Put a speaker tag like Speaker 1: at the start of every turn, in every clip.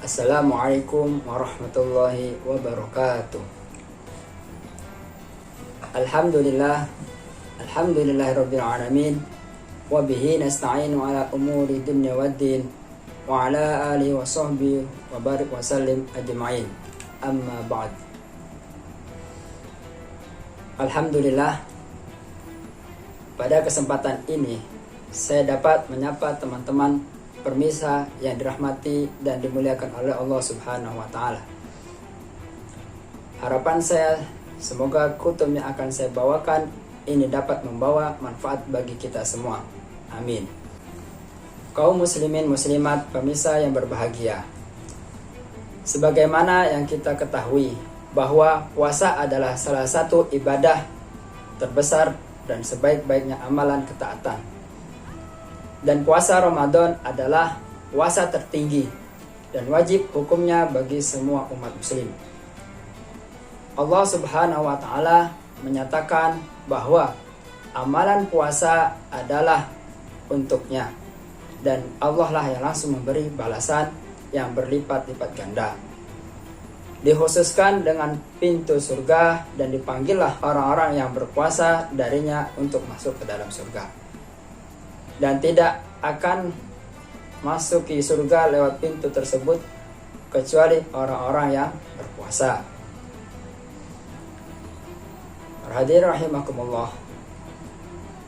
Speaker 1: Assalamualaikum warahmatullahi wabarakatuh. Alhamdulillahirabbil alamin wa bihi nasta'inu ala umuri dunya waddin wa ala alihi wa sahbihi wa barik wa sallim ajma'in. Amma ba'd. Alhamdulillah, pada kesempatan ini saya dapat menyapa teman-teman permisa yang dirahmati dan dimuliakan oleh Allah Subhanahu wa taala. Harapan saya semoga kutub yang akan saya bawakan ini dapat membawa manfaat bagi kita semua. Amin. Kaum muslimin muslimat pemirsa yang berbahagia. Sebagaimana yang kita ketahui bahwa puasa adalah salah satu ibadah terbesar dan sebaik-baiknya amalan ketaatan. Dan puasa Ramadan adalah puasa tertinggi dan wajib hukumnya bagi semua umat muslim. Allah Subhanahu wa taala menyatakan bahwa amalan puasa adalah untuknya dan Allah lah yang langsung memberi balasan yang berlipat-lipat ganda. Dikhususkan dengan pintu surga dan dipanggillah orang-orang yang berpuasa darinya untuk masuk ke dalam surga. Dan tidak akan masuki surga lewat pintu tersebut kecuali orang-orang yang berpuasa. Hadirin rahimakumullah.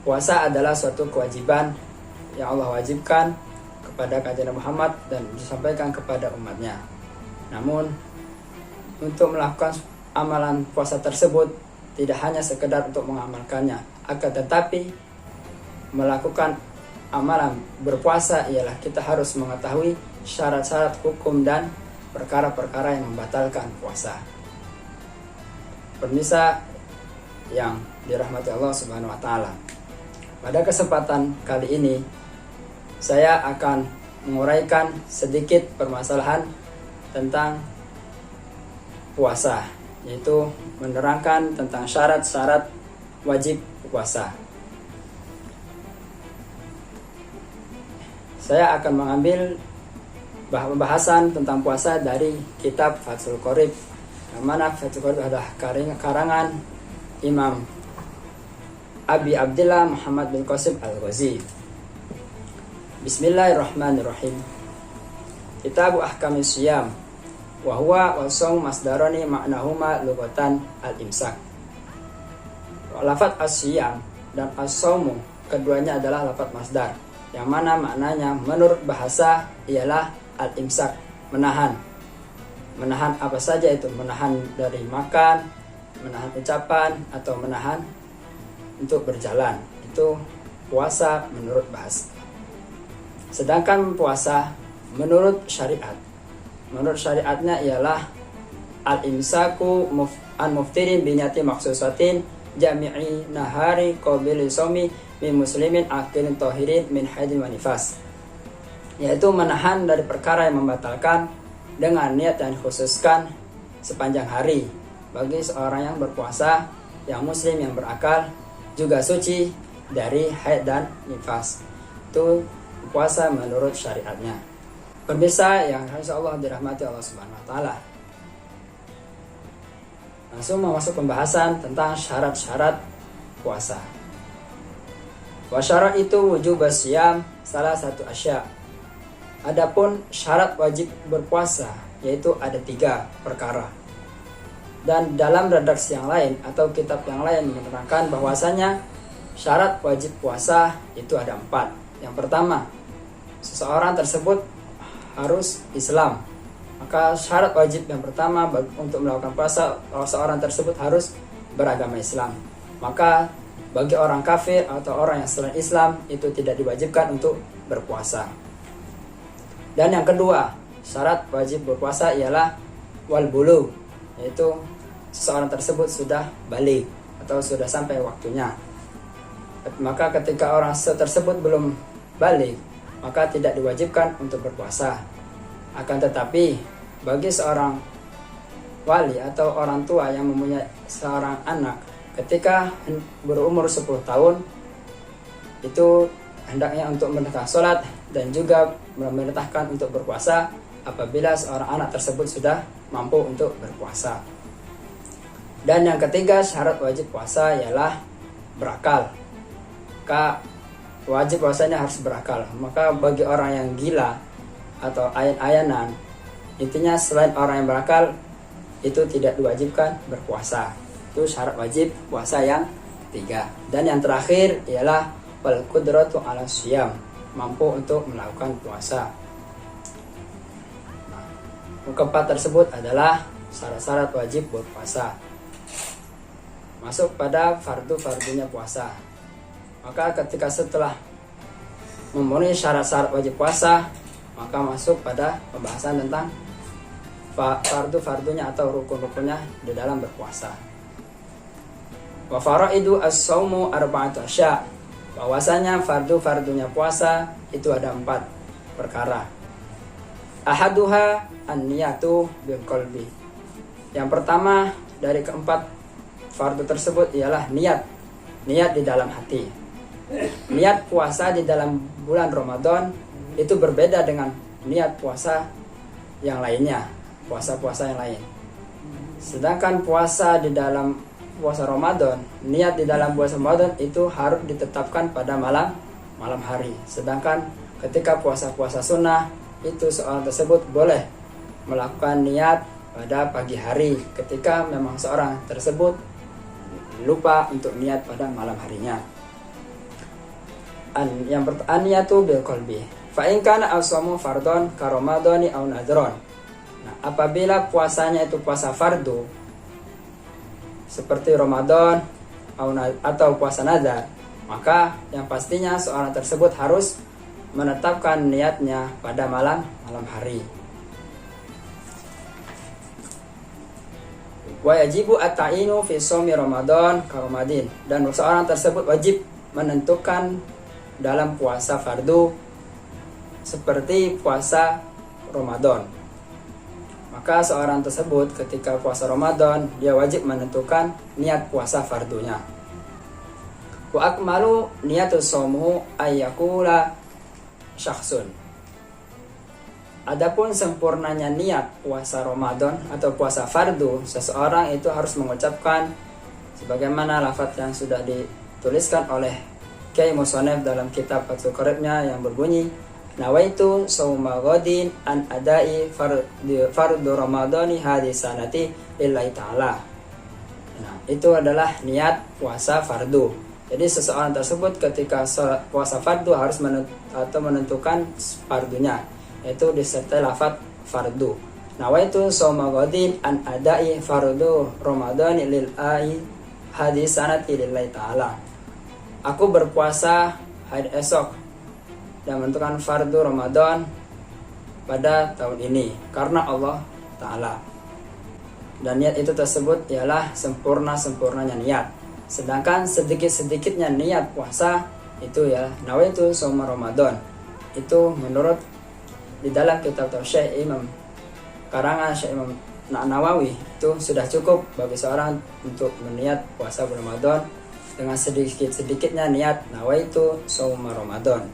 Speaker 1: Puasa adalah suatu kewajiban yang Allah wajibkan kepada Kanjeng Muhammad dan disampaikan kepada umatnya. Namun untuk melakukan amalan puasa tersebut tidak hanya sekedar untuk mengamalkannya, akan tetapi melakukan amalan berpuasa ialah kita harus mengetahui syarat-syarat hukum dan perkara-perkara yang membatalkan puasa. Pemirsa yang dirahmati Allah Subhanahu wa taala. Pada kesempatan kali ini saya akan menguraikan sedikit permasalahan tentang puasa, yaitu menerangkan tentang syarat-syarat wajib puasa. Saya akan mengambil pembahasan tentang puasa dari kitab Fathul Qorib, yang mana Fathul Qorib adalah karangan Imam Abi Abdillah Muhammad bin Qasim Al-Ghazi. Bismillahirrahmanirrahim. Kitabu Ahkamis Siyam wa huwa wa shaum masdarani ma'nahuma lughatan al-imsak. Lafaz as-siyam dan as-shaumu keduanya adalah lafaz masdar, yang mana maknanya menurut bahasa ialah al-imsak, menahan. Menahan apa saja itu? Menahan dari makan, menahan ucapan, atau menahan untuk berjalan. Itu puasa menurut bahasa. Sedangkan puasa menurut syariat, menurut syariatnya ialah al-imsaku an muftirin binyati maksusatin jami'i nahari qabili somi min muslimin akilin tohirin min haidin wa nifas, yaitu menahan dari perkara yang membatalkan dengan niat yang dikhususkan sepanjang hari bagi seorang yang berpuasa, yang muslim, yang berakal, juga suci dari haid dan nifas. Itu puasa menurut syariatnya. Pemirsa yang insyaallah dirahmati Allah Subhanahu wa taala. Langsung masuk pembahasan tentang syarat-syarat puasa. Wa syarat itu wujub siyam salah satu asya. Adapun syarat wajib berpuasa yaitu ada 3 perkara. Dan dalam redaksi yang lain atau kitab yang lain menerangkan bahwasanya syarat wajib puasa itu ada 4. Yang pertama, seseorang tersebut harus Islam. Maka syarat wajib yang pertama untuk melakukan puasa, seorang tersebut harus beragama Islam. Maka bagi orang kafir atau orang yang selain Islam itu tidak diwajibkan untuk berpuasa. Dan yang kedua, syarat wajib berpuasa ialah wal bulugh, yaitu seseorang tersebut sudah balik atau sudah sampai waktunya. Maka ketika orang tersebut belum balik, maka tidak diwajibkan untuk berpuasa. Akan tetapi bagi seorang wali atau orang tua yang mempunyai seorang anak, ketika berumur 10 tahun itu hendaknya untuk menetapkan sholat dan juga memerintahkan untuk berpuasa apabila seorang anak tersebut sudah mampu untuk berpuasa. Dan yang ketiga, syarat wajib puasa ialah berakal. Maka wajib puasanya harus berakal. Maka bagi orang yang gila atau ayan-ayanan, intinya selain orang yang berakal, itu tidak diwajibkan berpuasa. Itu syarat wajib puasa yang ketiga. Dan yang terakhir ialah wal qudratu ala syiyam, mampu untuk melakukan puasa. Nah, keempat tersebut adalah syarat-syarat wajib berpuasa. Masuk pada fardu-fardunya puasa. Maka ketika setelah memenuhi syarat-syarat wajib puasa, maka masuk pada pembahasan tentang fardu-fardunya atau rukun-rukunnya di dalam berpuasa. Wa faraidu as-shaumu arba'atu asya'. Bahwasanya fardu-fardunya puasa itu ada 4 perkara. Ahaduha an-niyatu bil qalbi. Yang pertama dari keempat fardu tersebut ialah niat di dalam hati. Niat puasa di dalam bulan Ramadan itu berbeda dengan niat puasa yang lainnya, puasa-puasa yang lain. Sedangkan puasa di dalam puasa Ramadan, niat di dalam puasa Ramadan itu harus ditetapkan pada malam hari. Sedangkan ketika puasa-puasa sunnah itu seorang tersebut boleh melakukan niat pada pagi hari ketika memang seorang tersebut lupa untuk niat pada malam harinya. Yang pertama, niyatu bil qalbi. Fa in kana as-shaumu fardhon ka ramadhani aw nadhron. Nah, apabila puasanya itu puasa fardu seperti Ramadan atau puasa nazar, maka yang pastinya seorang tersebut harus menetapkan niatnya pada malam hari. Wa yajibu at-ta'inu fi shaumi Ramadan ka Ramadin. Dan seorang tersebut wajib menentukan dalam puasa fardu seperti puasa Ramadan. Maka seorang tersebut ketika puasa Ramadan dia wajib menentukan niat puasa fardunya. Wa akmalu niyatus shaumuhu ayyakula syakhsun. Adapun sempurnanya niat puasa Ramadan atau puasa fardu, seseorang itu harus mengucapkan sebagaimana lafaz yang sudah dituliskan oleh Kiai Musonef dalam kitab Fathul Qoribnya yang berbunyi, nawaitu shauma ghadin an adai fardu ramadhani hadis sanati lillahi ta'ala. Nah, itu adalah niat puasa fardu. Jadi seseorang tersebut ketika puasa fardu harus menentukan fardunya, yaitu disertai lafaz fardu. Nawaitu shauma ghadin an adai fardu ramadhani lillahi hadis sanati lillahi ta'ala. Aku berpuasa hari esok dan menentukan fardu Ramadan pada tahun ini karena Allah Ta'ala. Dan niat itu tersebut ialah sempurnanya niat. Sedangkan sedikit-sedikitnya niat puasa itu ya nawaitu shauma Ramadan. Itu menurut di dalam kitab Syekh Imam karangan Syekh Imam Nawawi itu sudah cukup bagi seorang untuk meniat puasa bulan Ramadan dengan sedikit-sedikitnya niat nawaitu shauma Ramadan.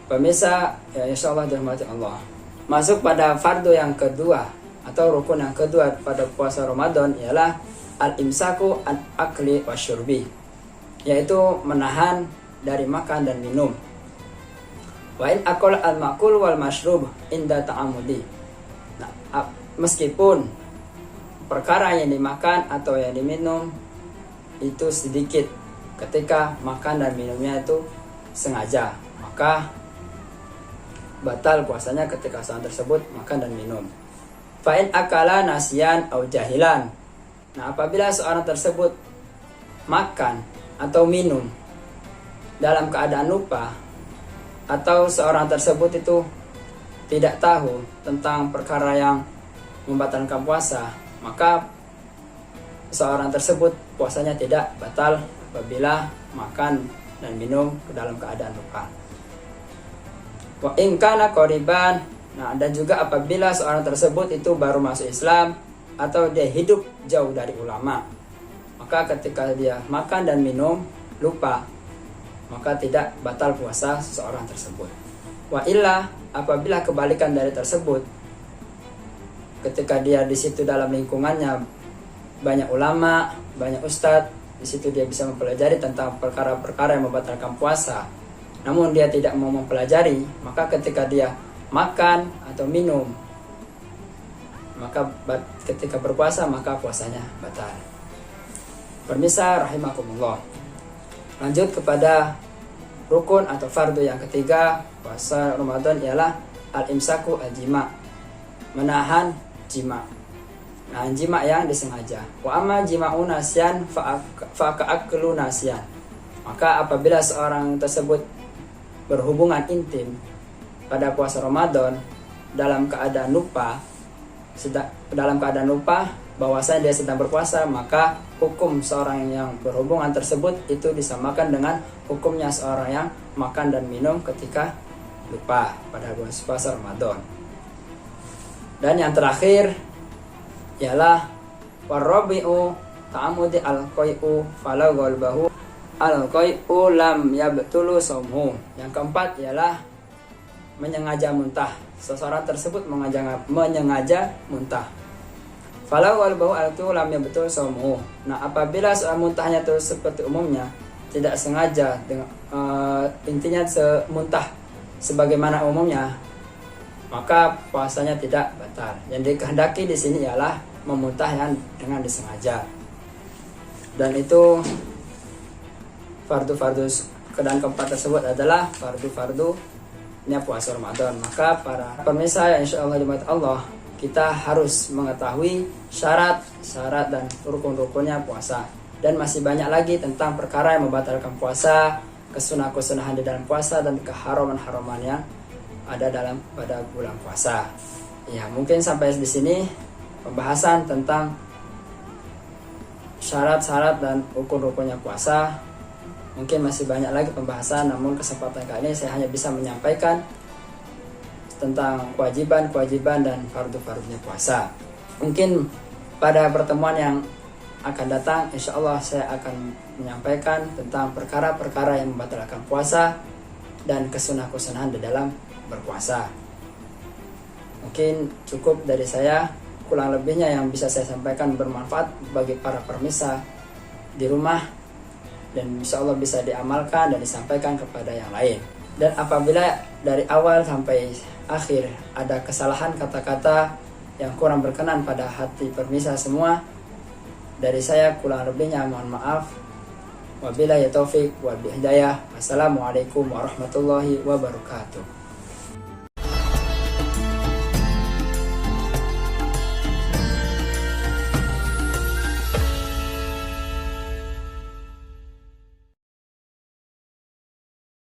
Speaker 1: Pemirsa, ya insyaallah dirahmati Allah. Masuk pada fardu yang kedua atau rukun yang kedua pada puasa Ramadan ialah al-imsaku an akli wasyurbi, yaitu menahan dari makan dan minum. Wa in akal al-makul wal mashrub inda ta'amudi. Nah, meskipun perkara yang dimakan atau yang diminum itu sedikit ketika makan dan minumnya itu sengaja, maka batal puasanya ketika seorang tersebut makan dan minum. Fa'in akala nasiyan au jahilan. Nah, apabila seorang tersebut makan atau minum dalam keadaan lupa atau seorang tersebut itu tidak tahu tentang perkara yang membatalkan puasa, maka seorang tersebut puasanya tidak batal apabila makan dan minum dalam keadaan lupa. Wa in kana qariban. Nah, dan juga apabila seorang tersebut itu baru masuk Islam atau dia hidup jauh dari ulama, maka ketika dia makan dan minum lupa, maka tidak batal puasa seseorang tersebut. Wa illa, apabila kebalikan dari tersebut, ketika dia di situ dalam lingkungannya banyak ulama, banyak ustadz, di situ dia bisa mempelajari tentang perkara-perkara yang membatalkan puasa, namun dia tidak mau mempelajari, maka ketika dia makan atau minum, maka ketika berpuasa maka puasanya batal. Pemirsa rahimakumullah, lanjut kepada rukun atau fardu yang ketiga puasa Ramadan ialah al-imsaku al-jima, menahan jima. Nahan jima yang disengaja. Wa amma jima'u nasyan fa'aka'aklu nasyan. Maka apabila seorang tersebut berhubungan intim pada puasa Ramadan dalam keadaan lupa bahwasanya dia sedang berpuasa, maka hukum seorang yang berhubungan tersebut itu disamakan dengan hukumnya seorang yang makan dan minum ketika lupa pada bulan puasa Ramadan. Dan yang terakhir ialah warabi'u ta'amudi al-qai'u falau ghalbahu al-qai'u lam yabtulu shaumuhu. Yang keempat ialah menyengaja muntah. Seseorang tersebut menyengaja muntah. Falau ghalbahu al-qai'u lam yabtulu shaumuhu. Nah, apabila soal muntahnya itu seperti umumnya tidak sengaja dengan intinya muntah sebagaimana umumnya, maka puasanya tidak batal. Yang dikehendaki di sini ialah memuntah yang dengan disengaja. Dan itu fardu-fardu dan keempat tersebut adalah fardu-fardunya puasa Ramadan. Maka para pemirsa yang insyaallah di Allah, kita harus mengetahui syarat-syarat dan rukun-rukunnya puasa. Dan masih banyak lagi tentang perkara yang membatalkan puasa, kesunah-kesunahan di dalam puasa, dan keharaman-haraman yang ada pada bulan puasa. Ya, mungkin sampai di sini pembahasan tentang syarat-syarat dan rukun-rukunnya puasa. Mungkin masih banyak lagi pembahasan, namun kesempatan kali ini saya hanya bisa menyampaikan tentang kewajiban-kewajiban dan fardu-fardunya puasa. Mungkin pada pertemuan yang akan datang, insya Allah saya akan menyampaikan tentang perkara-perkara yang membatalkan puasa dan kesunah-kesunahan di dalam berpuasa. Mungkin cukup dari saya, kurang lebihnya yang bisa saya sampaikan bermanfaat bagi para pemirsa di rumah, dan insya Allah bisa diamalkan dan disampaikan kepada yang lain. Dan apabila dari awal sampai akhir ada kesalahan kata-kata yang kurang berkenan pada hati pemirsa semua, dari saya kurang lebihnya mohon maaf. Wabillahi taufik wal hidayah. Wassalamualaikum warahmatullahi wabarakatuh.